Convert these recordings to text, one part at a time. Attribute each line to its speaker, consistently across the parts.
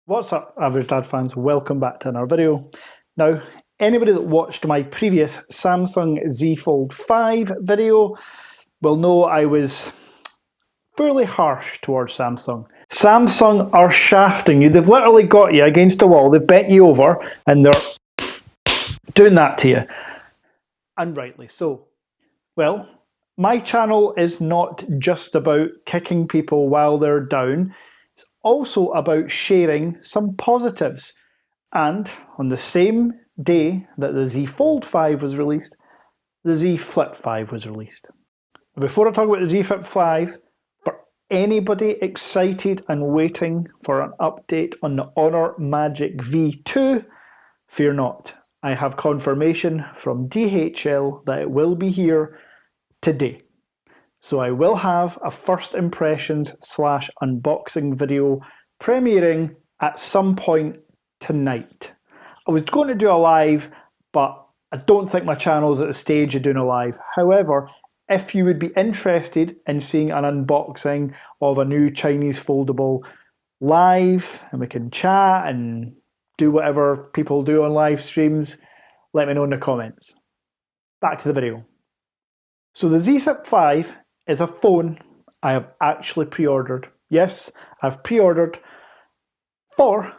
Speaker 1: What's up, Average Dad fans? Welcome back to another video. Now, anybody that watched my previous Samsung Z Fold 5 video will know I was fairly harsh towards Samsung. Samsung are shafting you. They've literally got you against a wall. They've bent you over and they're doing that to you. And rightly so. Well, my channel is not just about kicking people while they're down. It's also about sharing some positives. And on the same day that the Z Fold 5 was released, the Z Flip 5 was released. Before I talk about the Z Flip 5, for anybody excited and waiting for an update on the Honor Magic V2, fear not. I have confirmation from DHL that it will be here today. So I will have a first impressions / unboxing video premiering at some point tonight. I was going to do a live, but I don't think my channel is at the stage of doing a live. However, if you would be interested in seeing an unboxing of a new Chinese foldable live, and we can chat and do whatever people do on live streams, let me know in the comments. Back to the video. So the Z Flip 5 is a phone I have actually pre-ordered. Yes, I've pre-ordered for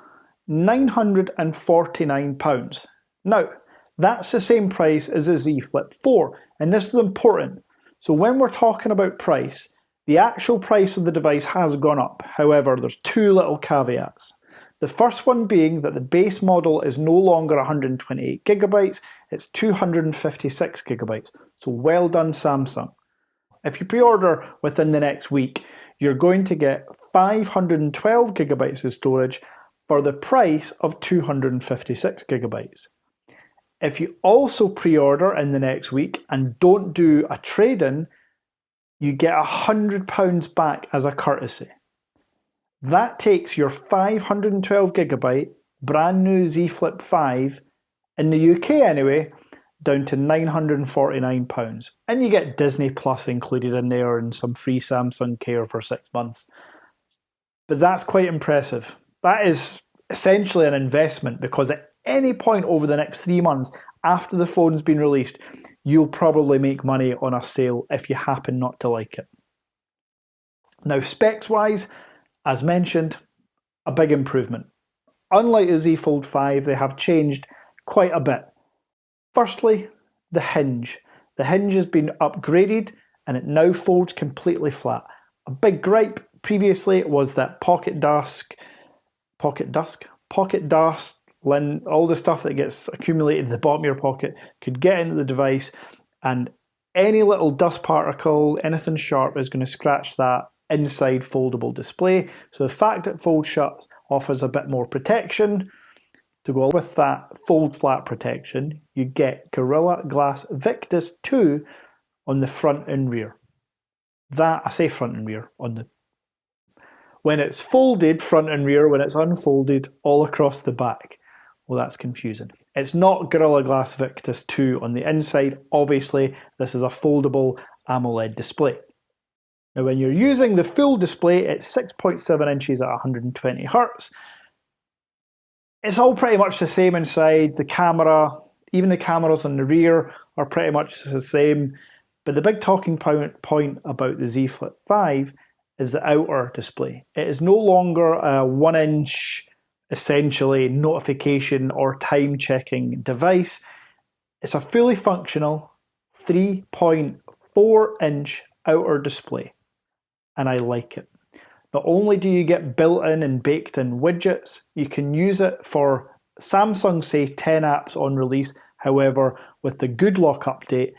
Speaker 1: £949. Now, that's the same price as the Z Flip 4, and this is important. So when we're talking about price, the actual price of the device has gone up. However, there's two little caveats. The first one being that the base model is no longer 128 gigabytes, it's 256 gigabytes. So well done, Samsung. If you pre-order within the next week, you're going to get 512 gigabytes of storage for the price of 256 gigabytes. If you also pre-order in the next week and don't do a trade-in, you get £100 back as a courtesy. That takes your 512 gigabyte brand new Z Flip 5, in the UK anyway, down to £949. And you get Disney Plus included in there and some free Samsung Care for 6 months. But that's quite impressive. That is essentially an investment, because at any point over the next 3 months after the phone's been released, you'll probably make money on a sale if you happen not to like it. Now, specs wise, as mentioned, a big improvement. Unlike the Z Fold 5, they have changed quite a bit. Firstly, the hinge. The hinge has been upgraded and it now folds completely flat. A big gripe previously was that pocket dust, all the stuff that gets accumulated at the bottom of your pocket could get into the device, and any little dust particle, anything sharp, is going to scratch that inside foldable display. So the fact that it folds shut offers a bit more protection. To go with that fold flat protection, you get Gorilla Glass Victus 2 on the front and rear. That, I say front and rear, when it's folded front and rear, when it's unfolded all across the back. Well, that's confusing. It's not Gorilla Glass Victus 2 on the inside. Obviously, this is a foldable AMOLED display. Now, when you're using the full display, it's 6.7 inches at 120 Hz. It's all pretty much the same inside. The camera, even the cameras on the rear, are pretty much the same. But the big talking point about the Z Flip 5 is the outer display. It is no longer a 1-inch, essentially, notification or time checking device. It's a fully functional 3.4-inch outer display, and I like it. Not only do you get built-in and baked-in widgets, you can use it for, Samsung say 10 apps on release. However, with the Good Lock update,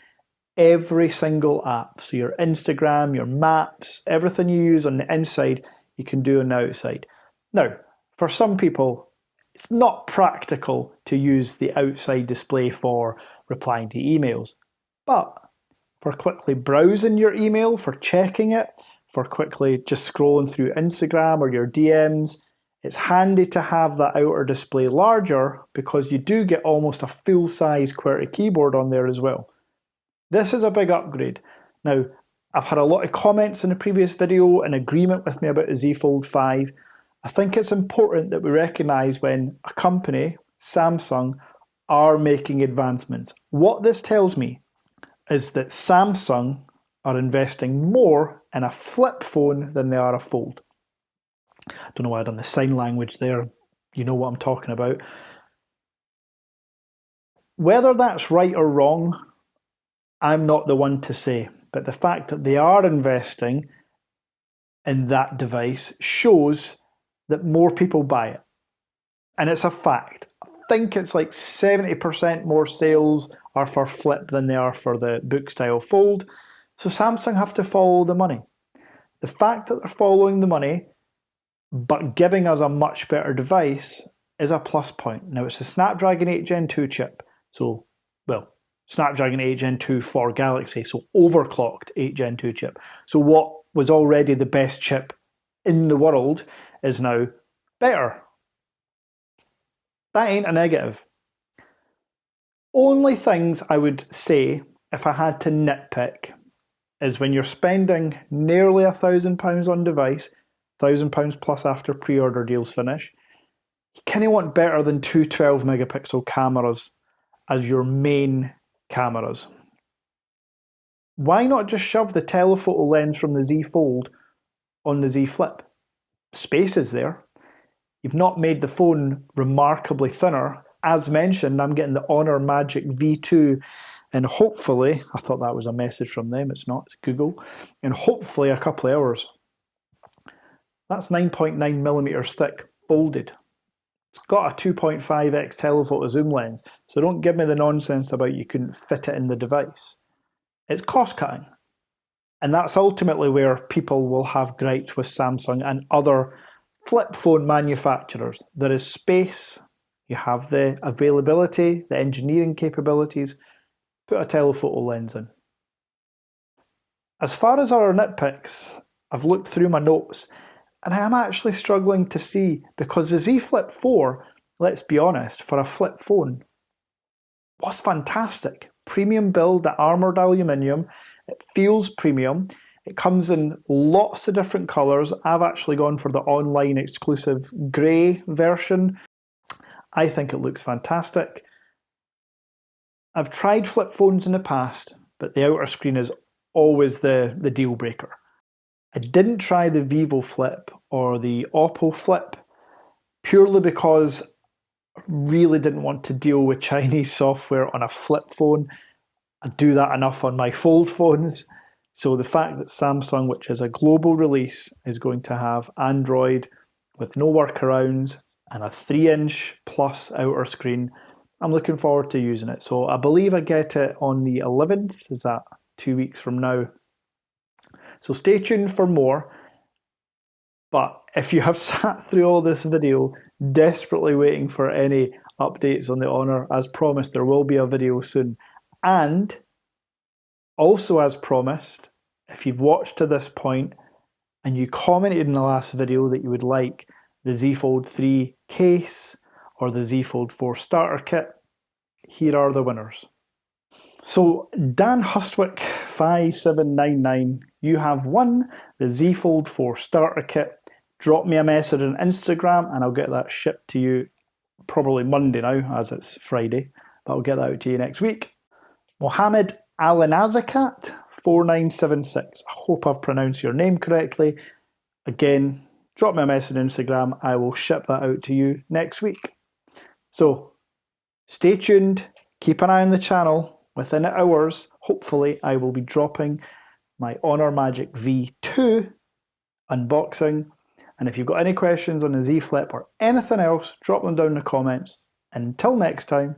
Speaker 1: every single app, so your Instagram, your maps, everything you use on the inside, you can do on the outside. Now, for some people, it's not practical to use the outside display for replying to emails, but for quickly browsing your email, for checking it, for quickly just scrolling through Instagram or your DMs, it's handy to have that outer display larger, because you do get almost a full-size QWERTY keyboard on there as well. This is a big upgrade. Now, I've had a lot of comments in the previous video in agreement with me about the Z Fold 5. I think it's important that we recognise when a company, Samsung, are making advancements. What this tells me is that Samsung are investing more in a flip phone than they are a fold. I don't know why I've done the sign language there. You know what I'm talking about. Whether that's right or wrong, I'm not the one to say. But the fact that they are investing in that device shows that more people buy it. And it's a fact. I think it's like 70% more sales are for flip than they are for the book style fold. So Samsung have to follow the money. The fact that they're following the money but giving us a much better device is a plus point. Now it's a Snapdragon 8 Gen 2 chip. So, well, Snapdragon 8 Gen 2 for Galaxy, so overclocked 8 Gen 2 chip. So what was already the best chip in the world is now better. That ain't a negative. Only things I would say, if I had to nitpick, is when you're spending nearly £1,000 on device, £1,000 plus after pre-order deals finish, you kind of want better than two 12 megapixel cameras as your main cameras. Why not just shove the telephoto lens from the Z Fold on the Z Flip? Space is there. You've not made the phone remarkably thinner. As mentioned, I'm getting the Honor Magic V2 and hopefully, I thought that was a message from them, it's not, it's Google, and hopefully a couple of hours. That's 9.9 millimeters thick, folded. It's got a 2.5x telephoto zoom lens, so don't give me the nonsense about you couldn't fit it in the device. It's cost cutting. And that's ultimately where people will have gripes with Samsung and other flip phone manufacturers. There is space, you have the availability, the engineering capabilities, put a telephoto lens in. As far as our nitpicks, I've looked through my notes and I am actually struggling to see, because the Z Flip 4, let's be honest, for a flip phone, was fantastic. Premium build, that armoured aluminium, it feels premium. It comes in lots of different colours. I've actually gone for the online exclusive grey version. I think it looks fantastic. I've tried flip phones in the past, but the outer screen is always the deal breaker. I didn't try the Vivo Flip or the Oppo Flip purely because I really didn't want to deal with Chinese software on a flip phone. I do that enough on my fold phones. So the fact that Samsung, which is a global release, is going to have Android with no workarounds and a 3-inch plus outer screen, I'm looking forward to using it. So I believe I get it on the 11th. Is that 2 weeks from now? So stay tuned for more. But if you have sat through all this video desperately waiting for any updates on the Honor, as promised, there will be a video soon. And also, as promised, if you've watched to this point and you commented in the last video that you would like the Z Fold 3 case or the Z Fold 4 starter kit, here are the winners. So Dan Hustwick 5799, you have won the Z Fold 4 starter kit. Drop me a message on Instagram and I'll get that shipped to you probably Monday now, as it's Friday, but I'll get that out to you next week. Mohammed Alinazakat 4976, I hope I've pronounced your name correctly. Again, drop me a message on Instagram, I will ship that out to you next week. So stay tuned, keep an eye on the channel. Within hours, hopefully, I will be dropping my Honor Magic V2 unboxing. And if you've got any questions on the Z Flip or anything else, drop them down in the comments. And until next time,